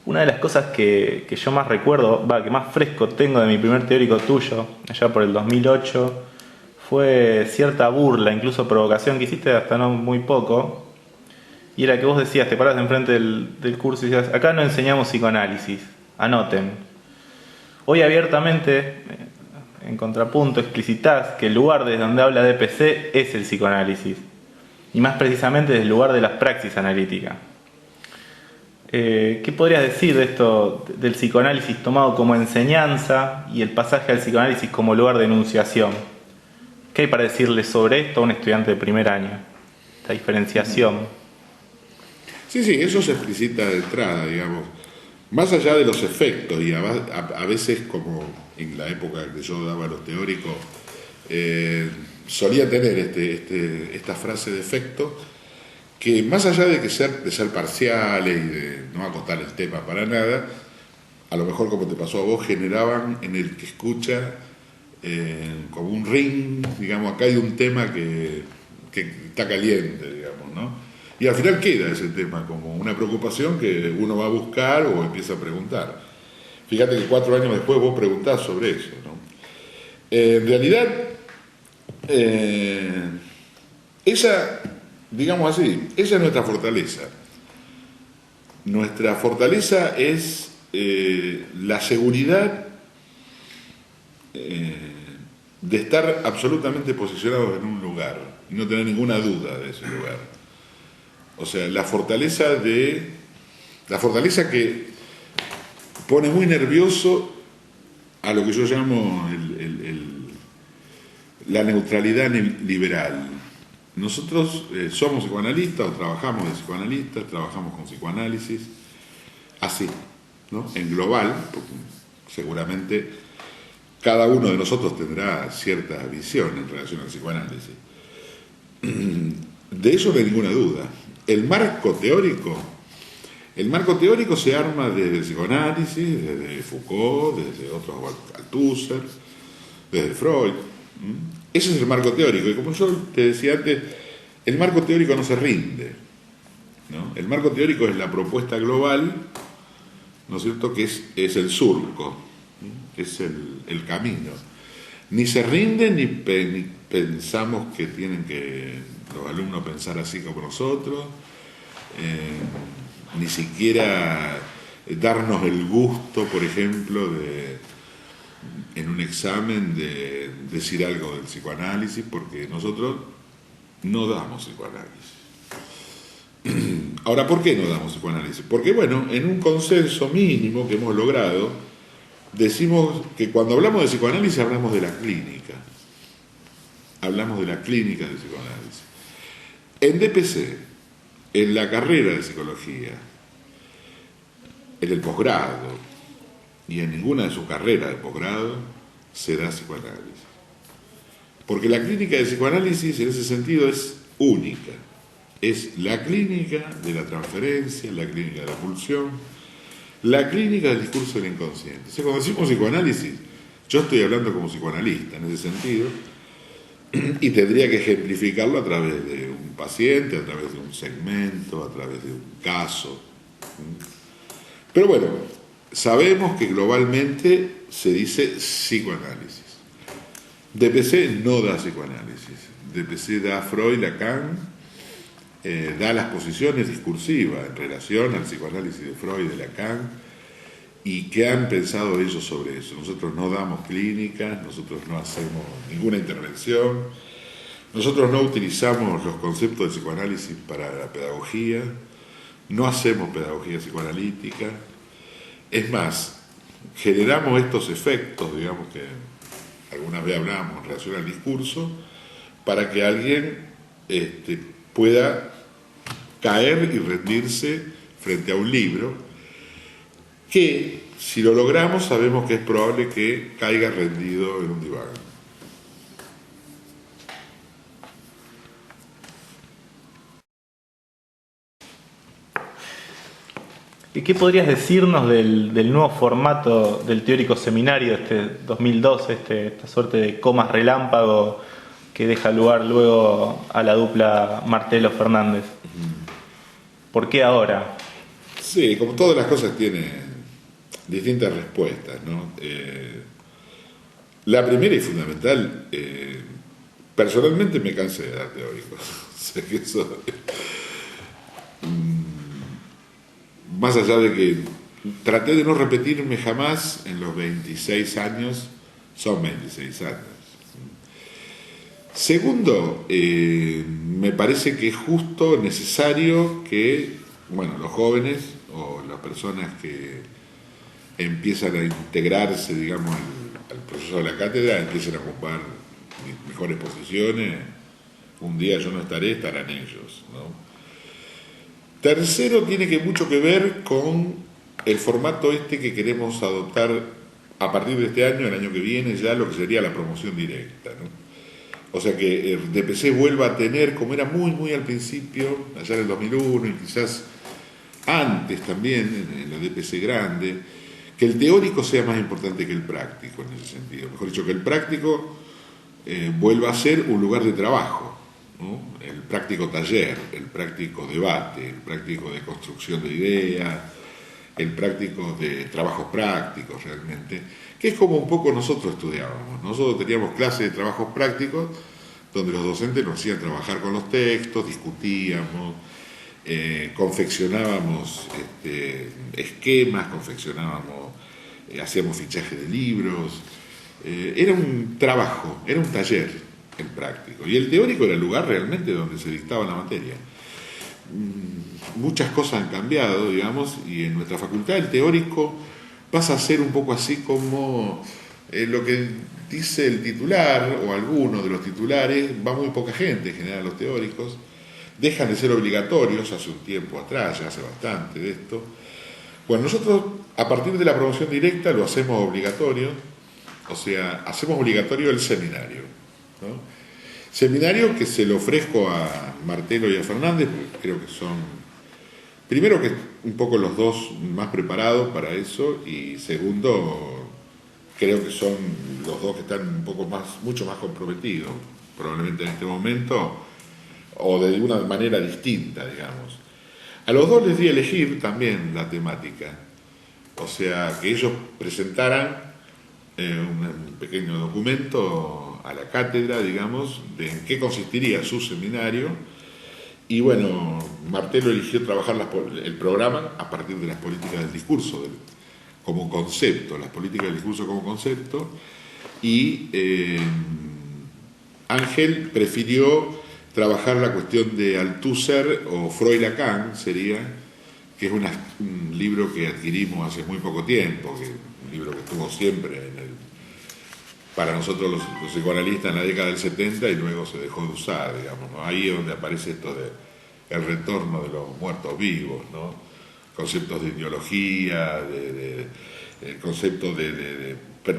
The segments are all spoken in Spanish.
Una de las cosas que yo más recuerdo, que más fresco tengo de mi primer teórico tuyo, allá por el 2008, fue cierta burla, incluso provocación que hiciste hasta no muy poco. Y era que vos decías, te paras enfrente del curso y decías, acá no enseñamos psicoanálisis, anoten. Hoy abiertamente, en contrapunto, explicitás que el lugar desde donde habla DPC es el psicoanálisis. Y más precisamente desde el lugar de las praxis analíticas. ¿Qué podrías decir de esto, del psicoanálisis tomado como enseñanza y el pasaje al psicoanálisis como lugar de enunciación? ¿Qué hay para decirle sobre esto a un estudiante de primer año? Esta diferenciación. Sí, sí, eso se explicita de entrada, digamos. Más allá de los efectos, y a veces, como en la época que yo daba los teóricos, solía tener esta frase de efecto, que más allá de ser parciales y de no acotar el tema para nada, a lo mejor como te pasó a vos, generaban en el que escucha como un ring, digamos, acá hay un tema que está caliente, digamos, ¿no? Y al final queda ese tema como una preocupación que uno va a buscar o empieza a preguntar. Fíjate que 4 años después vos preguntás sobre eso, ¿no? En realidad, esa, digamos así, esa es nuestra fortaleza. Nuestra fortaleza es la seguridad de estar absolutamente posicionados en un lugar y no tener ninguna duda de ese lugar. O sea, la fortaleza que pone muy nervioso a lo que yo llamo la neutralidad liberal. Nosotros somos psicoanalistas o trabajamos de psicoanalistas, trabajamos con psicoanálisis, así, ¿no? En global, porque seguramente cada uno de nosotros tendrá cierta visión en relación al psicoanálisis. De eso no hay ninguna duda. El marco teórico se arma desde el psicoanálisis, desde Foucault, desde otros, Althusser, desde Freud. Ese es el marco teórico. Y como yo te decía antes, el marco teórico no se rinde, ¿no? El marco teórico es la propuesta global, ¿no es cierto?, que es el surco, es el camino. Ni se rinde ni pensamos que tienen que los alumnos pensar así como nosotros, ni siquiera darnos el gusto, por ejemplo, en un examen de decir algo del psicoanálisis, porque nosotros no damos psicoanálisis. Ahora, ¿por qué no damos psicoanálisis? Porque, bueno, en un consenso mínimo que hemos logrado, decimos que cuando hablamos de psicoanálisis hablamos de la clínica. Hablamos de la clínica del psicoanálisis. En DPC, en la carrera de psicología, en el posgrado y en ninguna de sus carreras de posgrado se da psicoanálisis. Porque la clínica de psicoanálisis en ese sentido es única. Es la clínica de la transferencia, la clínica de la pulsión, la clínica del discurso del inconsciente. O sea, cuando decimos psicoanálisis, yo estoy hablando como psicoanalista en ese sentido, y tendría que ejemplificarlo a través de un paciente, a través de un segmento, a través de un caso. Pero bueno, sabemos que globalmente se dice psicoanálisis. DPC no da psicoanálisis. DPC da Freud, Lacan, da las posiciones discursivas en relación al psicoanálisis de Freud y de Lacan, y qué han pensado ellos sobre eso. Nosotros no damos clínicas, nosotros no hacemos ninguna intervención, nosotros no utilizamos los conceptos de psicoanálisis para la pedagogía, no hacemos pedagogía psicoanalítica. Es más, generamos estos efectos, digamos, que alguna vez hablamos en relación al discurso, para que alguien pueda caer y rendirse frente a un libro que, si lo logramos, sabemos que es probable que caiga rendido en un diván. ¿Y qué podrías decirnos del nuevo formato del teórico seminario, 2012, esta suerte de comas relámpago que deja lugar luego a la dupla Martelo-Fernández? ¿Por qué ahora? Sí, como todas las cosas tienen distintas respuestas, ¿no? La primera y fundamental, personalmente me cansé de dar teóricos. O sea que eso, más allá de que traté de no repetirme jamás en los 26 años, son 26 años. Segundo, me parece que es justo, necesario que, bueno, los jóvenes o las personas que empiezan a integrarse, digamos, al proceso de la cátedra, empiecen a ocupar mejores posiciones. Un día yo no estaré, estarán ellos, ¿no? Tercero, tiene mucho que ver con el formato que queremos adoptar a partir de este año, el año que viene, ya lo que sería la promoción directa, ¿no? O sea que el DPC vuelva a tener, como era muy al principio, allá en el 2001 y quizás antes también, en la DPC grande, que el teórico sea más importante que el práctico en ese sentido. Mejor dicho, que el práctico vuelva a ser un lugar de trabajo, ¿no? El práctico taller, el práctico debate, el práctico de construcción de ideas, el práctico de trabajos prácticos realmente, que es como un poco nosotros estudiábamos. Nosotros teníamos clases de trabajos prácticos donde los docentes nos hacían trabajar con los textos, discutíamos, confeccionábamos esquemas, hacíamos fichaje de libros. Era un trabajo, era un taller el práctico. Y el teórico era el lugar realmente donde se dictaba la materia. Muchas cosas han cambiado, digamos, y en nuestra facultad el teórico pasa a ser un poco así como lo que dice el titular o alguno de los titulares. Va muy poca gente en general a los teóricos, dejan de ser obligatorios hace un tiempo atrás, ya hace bastante de esto. Bueno, nosotros a partir de la promoción directa lo hacemos obligatorio, o sea, hacemos obligatorio el seminario, ¿no? Seminario que se lo ofrezco a Martelo y a Fernández, porque creo que son, primero que un poco los dos más preparados para eso, y segundo, creo que son los dos que están un poco más, mucho más comprometidos, probablemente en este momento, o de una manera distinta, digamos. A los dos les di a elegir también la temática, o sea, que ellos presentaran un pequeño documento a la cátedra, digamos, de en qué consistiría su seminario. Y bueno, Martelo eligió trabajar el programa a partir de las políticas del discurso, como concepto, las políticas del discurso como concepto, y Ángel prefirió trabajar la cuestión de Althusser o Freud-Lacan, sería, que es un libro que adquirimos hace muy poco tiempo, un libro que estuvo siempre para nosotros los psicoanalistas en la década del 70 y luego se dejó de usar, digamos, ¿no? Ahí es donde aparece esto de el retorno de los muertos vivos, ¿no? Conceptos de ideología, conceptos de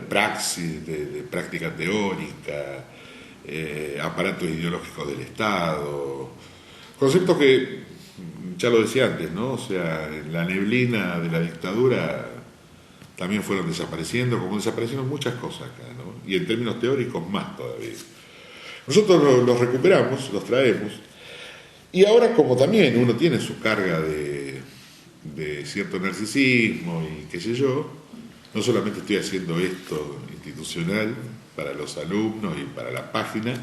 praxis, de práctica teórica, aparatos ideológicos del Estado, conceptos que, ya lo decía antes, ¿no? O sea, en la neblina de la dictadura también fueron desapareciendo, como desaparecieron muchas cosas acá, ¿no? Y en términos teóricos más todavía. Nosotros los recuperamos, los traemos, y ahora como también uno tiene su carga de cierto narcisismo y qué sé yo, no solamente estoy haciendo esto institucional para los alumnos y para la página,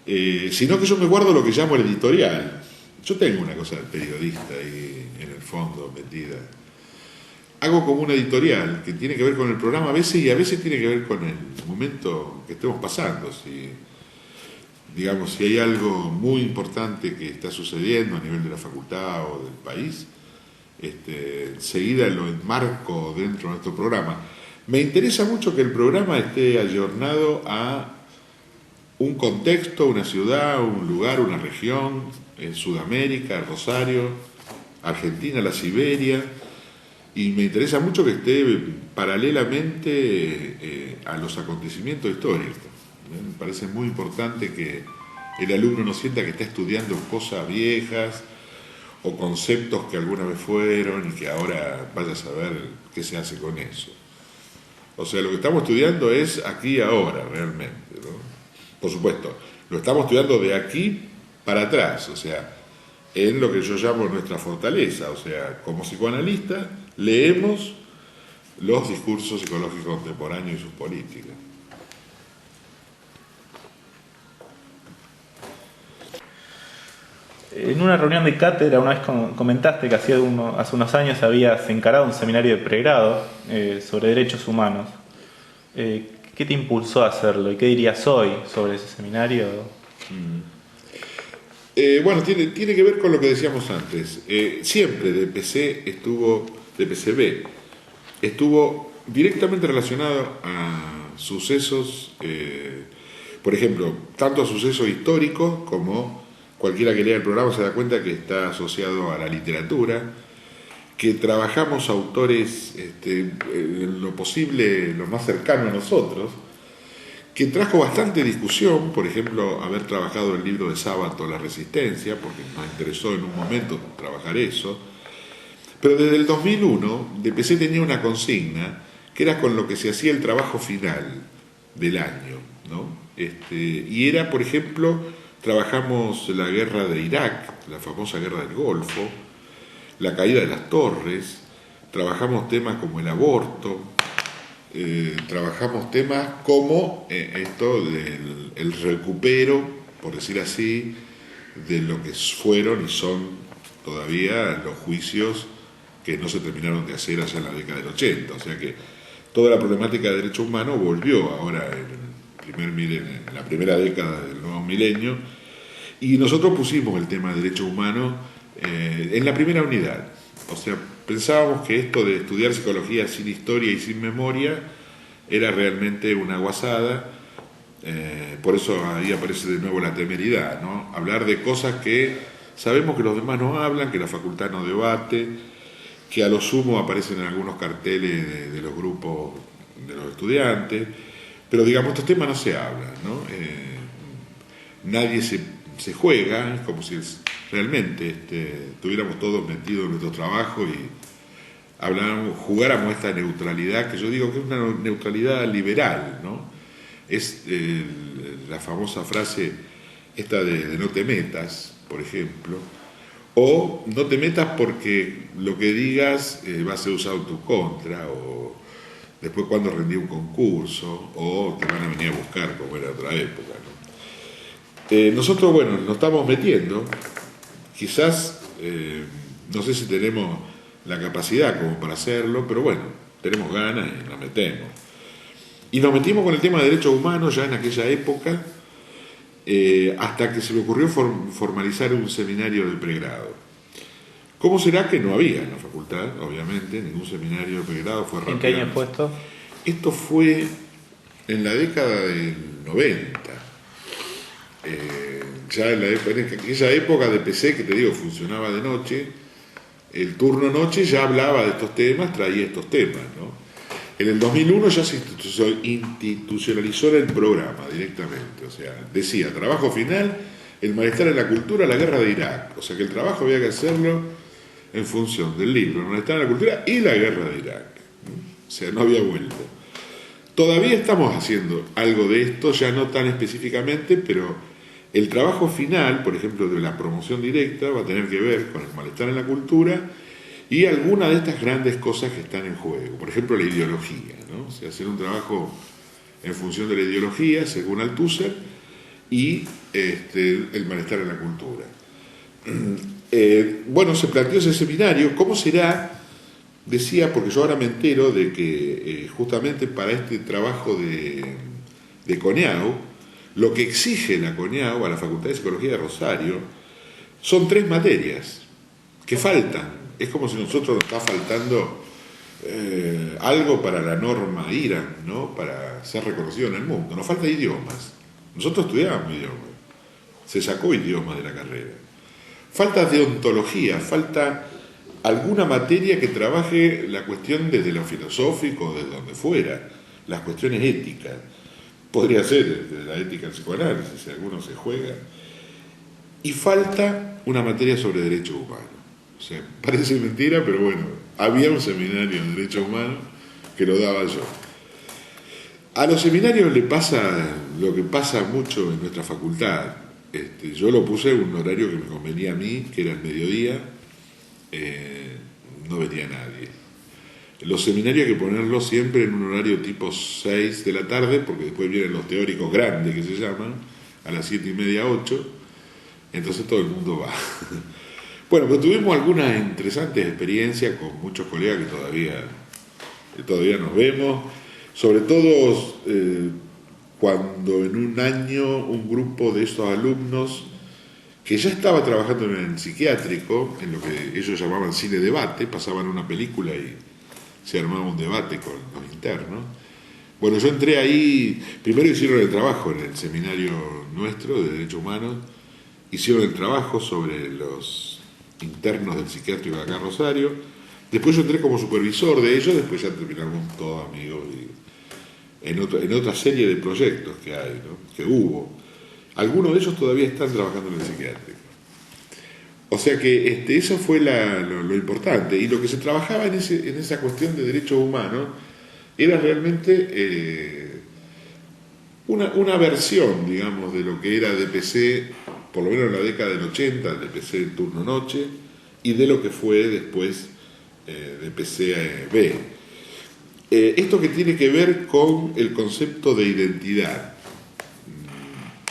sino que yo me guardo lo que llamo el editorial. Yo tengo una cosa de periodista ahí en el fondo metida. Hago como una editorial que tiene que ver con el programa a veces y a veces tiene que ver con el momento que estemos pasando. Si hay algo muy importante que está sucediendo a nivel de la facultad o del país, enseguida lo enmarco dentro de nuestro programa. Me interesa mucho que el programa esté ayornado a un contexto, una ciudad, un lugar, una región, en Sudamérica, Rosario, Argentina, la Siberia, y me interesa mucho que esté paralelamente a los acontecimientos históricos. Me parece muy importante que el alumno no sienta que está estudiando cosas viejas o conceptos que alguna vez fueron y que ahora vaya a saber qué se hace con eso. O sea, lo que estamos estudiando es aquí y ahora, realmente, ¿no? Por supuesto, lo estamos estudiando de aquí para atrás, o sea, en lo que yo llamo nuestra fortaleza. O sea, como psicoanalista leemos los discursos psicológicos contemporáneos y sus políticas. En una reunión de cátedra una vez comentaste que hace unos años habías encarado un seminario de pregrado sobre derechos humanos. ¿Qué te impulsó a hacerlo y qué dirías hoy sobre ese seminario? Bueno, tiene que ver con lo que decíamos antes. Siempre DPCB estuvo directamente relacionado a sucesos, por ejemplo, tanto a sucesos históricos como cualquiera que lea el programa se da cuenta que está asociado a la literatura, que trabajamos autores en lo posible, lo más cercano a nosotros, que trajo bastante discusión, por ejemplo, haber trabajado el libro de Sábato, La Resistencia, porque nos interesó en un momento trabajar eso. Pero desde el 2001, DPC tenía una consigna que era con lo que se hacía el trabajo final del año, ¿no? Y era, por ejemplo, trabajamos la guerra de Irak, la famosa guerra del Golfo, la caída de las torres, trabajamos temas como el aborto, trabajamos temas como esto del el recupero, por decir así, de lo que fueron y son todavía los juicios que no se terminaron de hacer allá en la década del 80. O sea que toda la problemática de derechos humanos volvió ahora en la primera década del nuevo milenio, y nosotros pusimos el tema de derechos humanos en la primera unidad. O sea, pensábamos que esto de estudiar psicología sin historia y sin memoria era realmente una guasada, por eso ahí aparece de nuevo la temeridad, ¿no? Hablar de cosas que sabemos que los demás no hablan, que la facultad no debate, que a lo sumo aparecen en algunos carteles de los grupos de los estudiantes, pero digamos, estos temas no se hablan, ¿no? Nadie se juega, es como si realmente estuviéramos todos metidos en nuestro trabajo y jugáramos esta neutralidad, que yo digo que es una neutralidad liberal, ¿no? Es la famosa frase esta de no te metas, por ejemplo, o no te metas porque lo que digas va a ser usado en tu contra, o después cuando rendí un concurso, o te van a venir a buscar como era otra época, ¿no? Nosotros, bueno, nos estamos metiendo, quizás, no sé si tenemos la capacidad como para hacerlo, pero bueno, tenemos ganas y nos metemos. Y nos metimos con el tema de derechos humanos ya en aquella época, hasta que se me ocurrió formalizar un seminario de pregrado. ¿Cómo será que no había en la facultad, obviamente, ningún seminario de pregrado? Fue ¿En qué año fue esto? Esto fue en la década del 90. Ya en aquella época de PC, que te digo, funcionaba de noche, el turno noche ya hablaba de estos temas, traía estos temas, ¿no? En el 2001 ya se institucionalizó el programa directamente, o sea, decía, trabajo final, el malestar en la cultura, la guerra de Irak. O sea que el trabajo había que hacerlo en función del libro, el malestar en la cultura y la guerra de Irak. O sea, no había vuelta. Todavía estamos haciendo algo de esto, ya no tan específicamente, pero el trabajo final, por ejemplo, de la promoción directa, va a tener que ver con el malestar en la cultura y algunas de estas grandes cosas que están en juego. Por ejemplo, la ideología, ¿no? O sea, hacer un trabajo en función de la ideología, según Althusser, y el malestar en la cultura. Bueno, se planteó ese seminario. ¿Cómo será? Decía, porque yo ahora me entero de que justamente para este trabajo de CONEAU, lo que exige la CONEAU a la Facultad de Psicología de Rosario son 3 materias que faltan. Es como si nosotros nos está faltando algo para la norma IRAN, ¿no? Para ser reconocido en el mundo. Nos falta idiomas. Nosotros estudiábamos idiomas. Se sacó idiomas de la carrera. Falta deontología, falta alguna materia que trabaje la cuestión desde lo filosófico, desde donde fuera, las cuestiones éticas. Podría ser desde la ética del psicoanálisis, si alguno se juega. Y falta una materia sobre derechos humanos. O sea, parece mentira, pero bueno, había un seminario de derechos humanos que lo daba yo. A los seminarios le pasa lo que pasa mucho en nuestra facultad, Yo lo puse en un horario que me convenía a mí, que era el mediodía, no venía nadie. Los seminarios hay que ponerlos siempre en un horario tipo 6 de la tarde, porque después vienen los teóricos grandes que se llaman, a las 7:30, 8, entonces todo el mundo va. Bueno, pero tuvimos algunas interesantes experiencias con muchos colegas que todavía nos vemos, sobre todo cuando en un año un grupo de estos alumnos que ya estaba trabajando en el psiquiátrico, en lo que ellos llamaban cine debate, pasaban una película y se armaba un debate con los internos. Bueno, yo entré ahí, primero hicieron el trabajo en el seminario nuestro de Derechos Humanos, hicieron el trabajo sobre los internos del psiquiátrico de acá en Rosario, después yo entré como supervisor de ellos, después ya terminamos todos amigos y en otra serie de proyectos que hay, ¿no? Que hubo. Algunos de ellos todavía están trabajando en el psiquiátrico. O sea que eso fue lo importante. Y lo que se trabajaba en esa cuestión de derechos humanos era realmente una versión, digamos, de lo que era DPC, por lo menos en la década del 80, DPC turno-noche, y de lo que fue después DPC-B. Esto que tiene que ver con el concepto de identidad.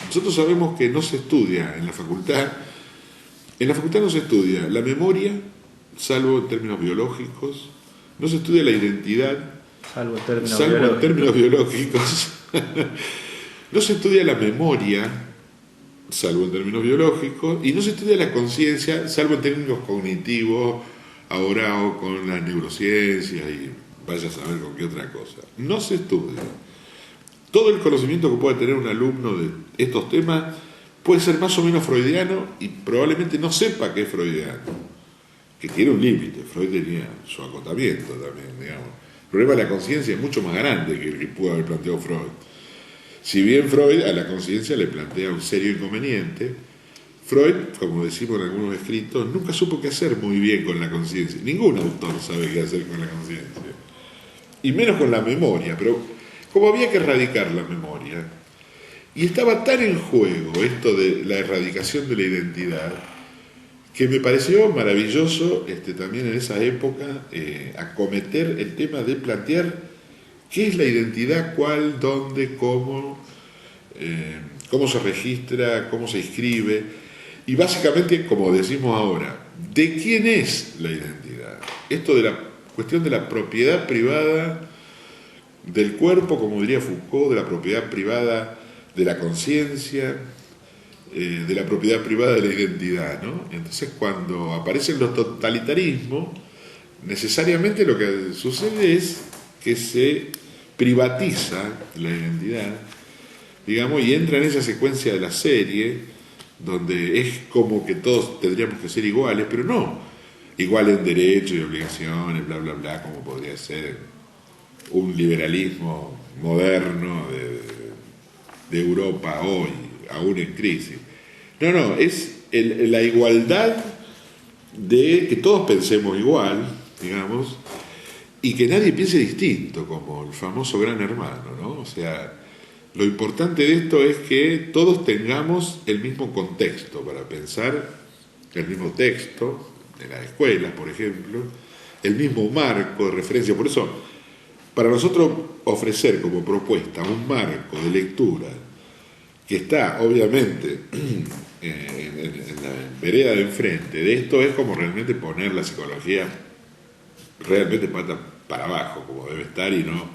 Nosotros sabemos que no se estudia en la facultad. En la facultad no se estudia la memoria, salvo en términos biológicos, no se estudia la identidad, Salvo en términos biológicos, no se estudia la memoria, salvo en términos biológicos, y no se estudia la conciencia, salvo en términos cognitivos, ahora o con las neurociencias y vaya a saber con qué otra cosa. No se estudia. Todo el conocimiento que pueda tener un alumno de estos temas puede ser más o menos freudiano y probablemente no sepa que es freudiano, que tiene un límite. Freud tenía su acotamiento también, digamos. El problema de la conciencia es mucho más grande que el que pudo haber planteado Freud. Si bien Freud a la conciencia le plantea un serio inconveniente, Freud, como decimos en algunos escritos, nunca supo qué hacer muy bien con la conciencia. Ningún autor sabe qué hacer con la conciencia. Y menos con la memoria, pero como había que erradicar la memoria, y estaba tan en juego esto de la erradicación de la identidad, que me pareció maravilloso también en esa época acometer el tema de plantear qué es la identidad, cuál, dónde, cómo se registra, cómo se inscribe, y básicamente, como decimos ahora, ¿de quién es la identidad? Esto de la cuestión de la propiedad privada del cuerpo, como diría Foucault, de la propiedad privada de la conciencia, de la propiedad privada de la identidad, ¿no? Entonces, cuando aparecen los totalitarismos, necesariamente lo que sucede es que se privatiza la identidad, digamos, y entra en esa secuencia de la serie, donde es como que todos tendríamos que ser iguales, pero no iguales en derechos y obligaciones, bla, bla, bla, como podría ser un liberalismo moderno de Europa hoy, aún en crisis. No, es la igualdad de que todos pensemos igual, digamos, y que nadie piense distinto, como el famoso Gran Hermano, ¿no? O sea, lo importante de esto es que todos tengamos el mismo contexto para pensar, el mismo texto de las escuelas, por ejemplo, el mismo marco de referencia. Por eso, para nosotros ofrecer como propuesta un marco de lectura que está, obviamente, en la vereda de enfrente de esto, es como realmente poner la psicología realmente para abajo, como debe estar, y no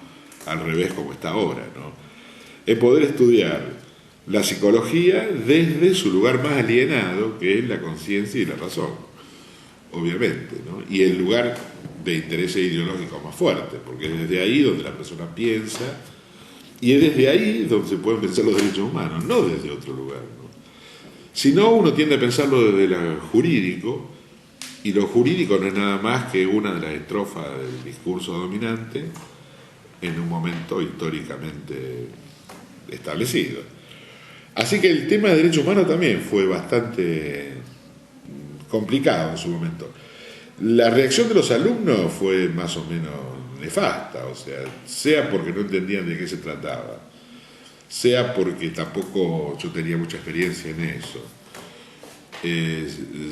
al revés como está ahora, ¿no? Es poder estudiar la psicología desde su lugar más alienado, que es la conciencia y la razón, obviamente, ¿no? Y el lugar de interés ideológico más fuerte, porque es desde ahí donde la persona piensa, y es desde ahí donde se pueden pensar los derechos humanos, no desde otro lugar, ¿no? Si no, uno tiende a pensarlo desde lo jurídico, y lo jurídico no es nada más que una de las estrofas del discurso dominante en un momento históricamente establecido. Así que el tema de derechos humanos también fue bastante complicado en su momento. La reacción de los alumnos fue más o menos nefasta, o sea porque no entendían de qué se trataba, sea porque tampoco yo tenía mucha experiencia en eso,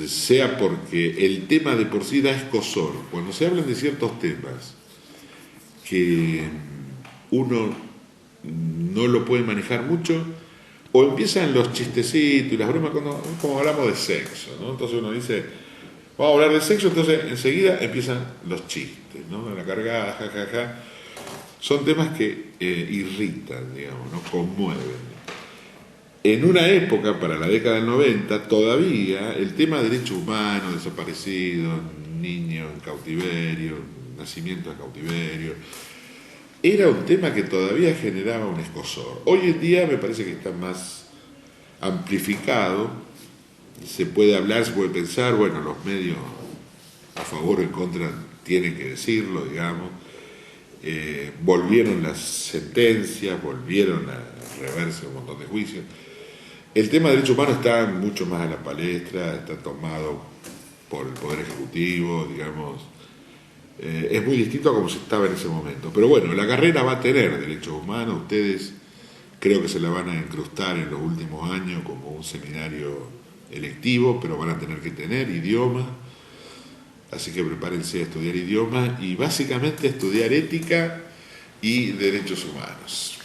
sea porque el tema de por sí da escozor. Cuando se hablan de ciertos temas que uno no lo puede manejar mucho, o empiezan los chistecitos y las bromas como hablamos de sexo, ¿no? Entonces uno dice, vamos a hablar de sexo, entonces enseguida empiezan los chistes, ¿no? La cargada, jajaja. Son temas que irritan, digamos, ¿no? Conmueven. En una época, para la década del 90, todavía el tema de derechos humanos, desaparecidos, niños en cautiverio, nacimiento en cautiverio, era un tema que todavía generaba un escozor. Hoy en día me parece que está más amplificado, se puede hablar, se puede pensar, bueno, los medios a favor o en contra tienen que decirlo, digamos. Volvieron las sentencias, volvieron a reverse un montón de juicios. El tema de derechos humanos está mucho más a la palestra, está tomado por el Poder Ejecutivo, digamos. Es muy distinto a como se estaba en ese momento. Pero bueno, la carrera va a tener derechos humanos. Ustedes creo que se la van a incrustar en los últimos años como un seminario electivo, pero van a tener que tener idioma. Así que prepárense a estudiar idioma y básicamente a estudiar ética y derechos humanos.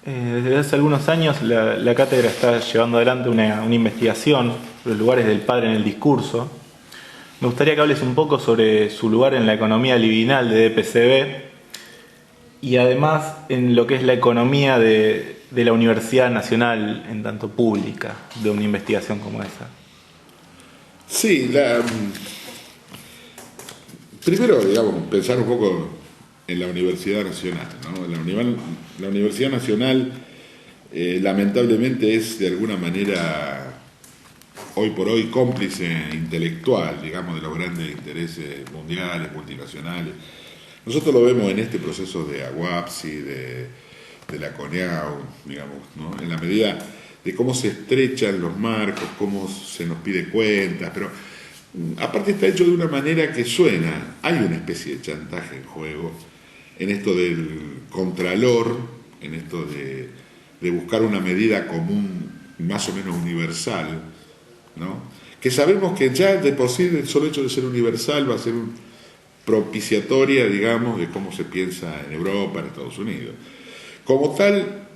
Desde hace algunos años la cátedra está llevando adelante una investigación sobre los lugares del padre en el discurso. Me gustaría que hables un poco sobre su lugar en la economía libidinal de DPCB y además en lo que es la economía de la Universidad Nacional en tanto pública de una investigación como esa. Sí, primero, digamos, pensar un poco en la Universidad Nacional, ¿no? La Universidad Nacional lamentablemente es de alguna manera hoy por hoy cómplice intelectual, digamos, de los grandes intereses mundiales, multinacionales. Nosotros lo vemos en este proceso de AWAPSI, de la CONEAU, digamos, ¿no? En la medida de cómo se estrechan los marcos, cómo se nos pide cuentas, pero aparte está hecho de una manera que suena, hay una especie de chantaje en juego, en esto del contralor, en esto de buscar una medida común más o menos universal, ¿no? Que sabemos que ya de por sí el solo hecho de ser universal va a ser propiciatoria, digamos, de cómo se piensa en Europa, en Estados Unidos. Como tal,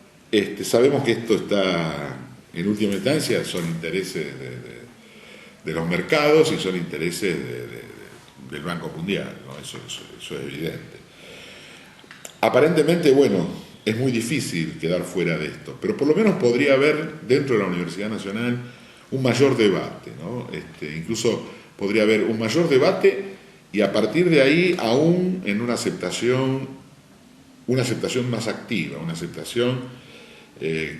sabemos que esto está, en última instancia, son intereses de los mercados y son intereses del Banco Mundial, ¿no? Eso es evidente. Aparentemente, bueno, es muy difícil quedar fuera de esto, pero por lo menos podría haber dentro de la Universidad Nacional un mayor debate, ¿no? Incluso podría haber un mayor debate y a partir de ahí aún en una aceptación más activa, una aceptación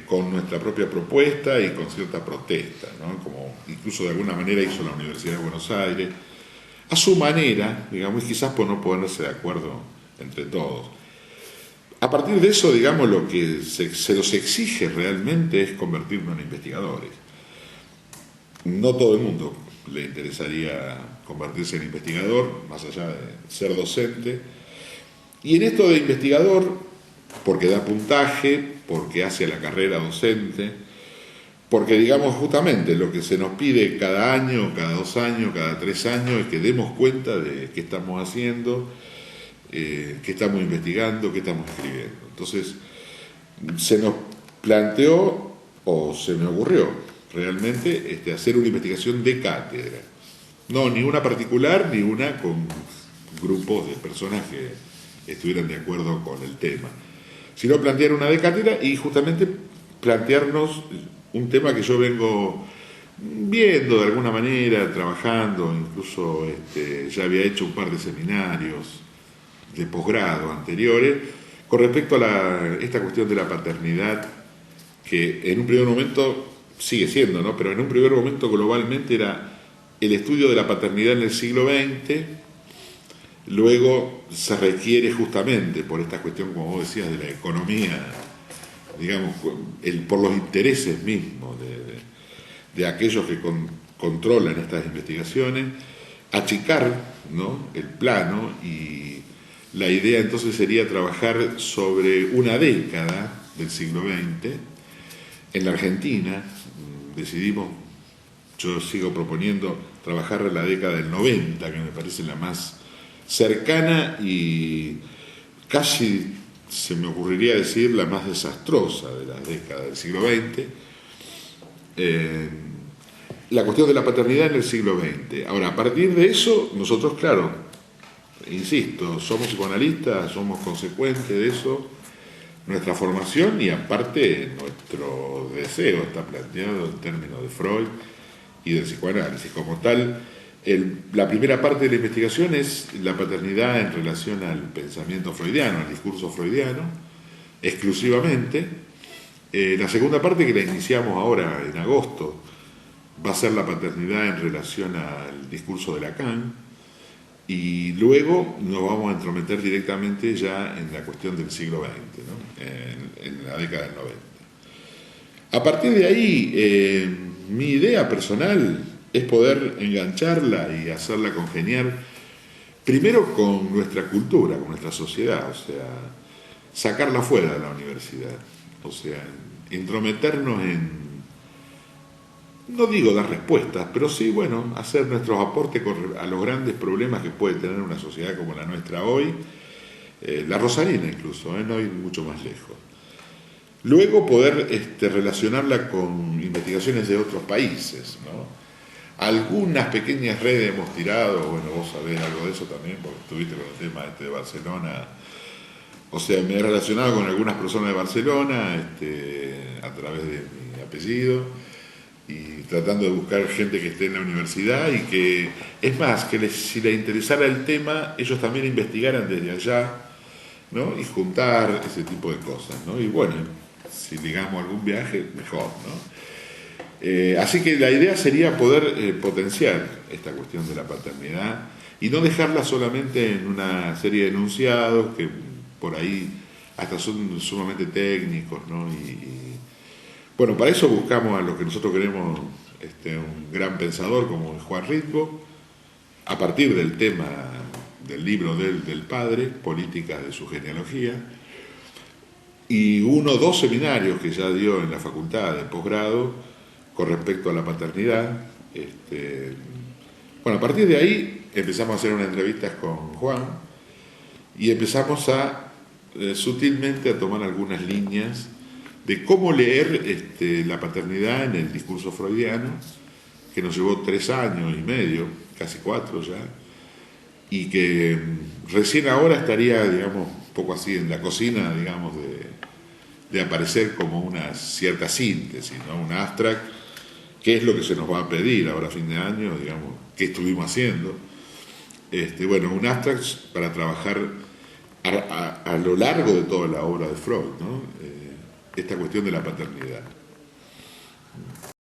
con nuestra propia propuesta y con cierta protesta, ¿no? Como incluso de alguna manera hizo la Universidad de Buenos Aires, a su manera, digamos, y quizás por no ponerse de acuerdo entre todos. A partir de eso, digamos, lo que se los exige realmente es convertirnos en investigadores. No todo el mundo le interesaría convertirse en investigador, más allá de ser docente. Y en esto de investigador, porque da puntaje, porque hace la carrera docente, porque digamos justamente lo que se nos pide cada año, cada 2 años, cada 3 años, es que demos cuenta de qué estamos haciendo, qué estamos investigando, qué estamos escribiendo. Entonces, se nos planteó, o se me ocurrió realmente, hacer una investigación de cátedra. No, ni una particular, ni una con grupos de personas que estuvieran de acuerdo con el tema, sino plantear una de cátedra y justamente plantearnos un tema que yo vengo viendo de alguna manera, trabajando, incluso ya había hecho un par de seminarios de posgrado anteriores, con respecto a esta cuestión de la paternidad, que en un primer momento sigue siendo, ¿no? Pero en un primer momento globalmente era el estudio de la paternidad en el siglo XX, luego se requiere justamente por esta cuestión, como vos decías, de la economía, digamos, por los intereses mismos de aquellos que controlan estas investigaciones, achicar, ¿no?, el plano, y la idea entonces sería trabajar sobre una década del siglo XX. En la Argentina decidimos, yo sigo proponiendo trabajar en la década del 90, que me parece la más cercana y casi se me ocurriría decir la más desastrosa de las décadas del siglo XX. La cuestión de la paternidad en el siglo XX. Ahora, a partir de eso, nosotros, claro, insisto, somos psicoanalistas, somos consecuentes de eso, nuestra formación, y aparte nuestro deseo está planteado en términos de Freud y del psicoanálisis. Como tal, la primera parte de la investigación es la paternidad en relación al pensamiento freudiano, al discurso freudiano, exclusivamente. La segunda parte, que la iniciamos ahora en agosto, va a ser la paternidad en relación al discurso de Lacan, y luego nos vamos a entrometer directamente ya en la cuestión del siglo XX, ¿no?, en la década del 90. A partir de ahí, mi idea personal es poder engancharla y hacerla congeniar primero con nuestra cultura, con nuestra sociedad, o sea, sacarla fuera de la universidad, o sea, intrometernos en, no digo dar respuestas, pero sí, bueno, hacer nuestros aportes a los grandes problemas que puede tener una sociedad como la nuestra hoy, la rosarina incluso, no ir mucho más lejos. Luego poder relacionarla con investigaciones de otros países, ¿no? Algunas pequeñas redes hemos tirado, bueno, vos sabés algo de eso también, porque estuviste con el tema de Barcelona. O sea, me he relacionado con algunas personas de Barcelona a través de mi apellido, y tratando de buscar gente que esté en la universidad y que, es más, que si les interesara el tema, ellos también investigaran desde allá, ¿no?, y juntar ese tipo de cosas, ¿no? Y bueno, si ligamos algún viaje, mejor, ¿no? Así que la idea sería poder potenciar esta cuestión de la paternidad y no dejarla solamente en una serie de enunciados que por ahí hasta son sumamente técnicos, ¿no? Bueno, para eso buscamos a lo que nosotros queremos, un gran pensador como Juan Ritbo, a partir del tema del libro del padre, Políticas de su genealogía, y 1 o 2 seminarios que ya dio en la facultad de posgrado con respecto a la paternidad. Bueno, a partir de ahí empezamos a hacer unas entrevistas con Juan y empezamos a sutilmente a tomar algunas líneas de cómo leer la paternidad en el discurso freudiano, que nos llevó 3 años y medio, casi 4 ya, y que recién ahora estaría, digamos, un poco así en la cocina, digamos, de aparecer como una cierta síntesis, ¿no?, un abstract, que es lo que se nos va a pedir ahora a fin de año, digamos, qué estuvimos haciendo. Bueno, un abstract para trabajar a lo largo de toda la obra de Freud, ¿no?, esta cuestión de la paternidad.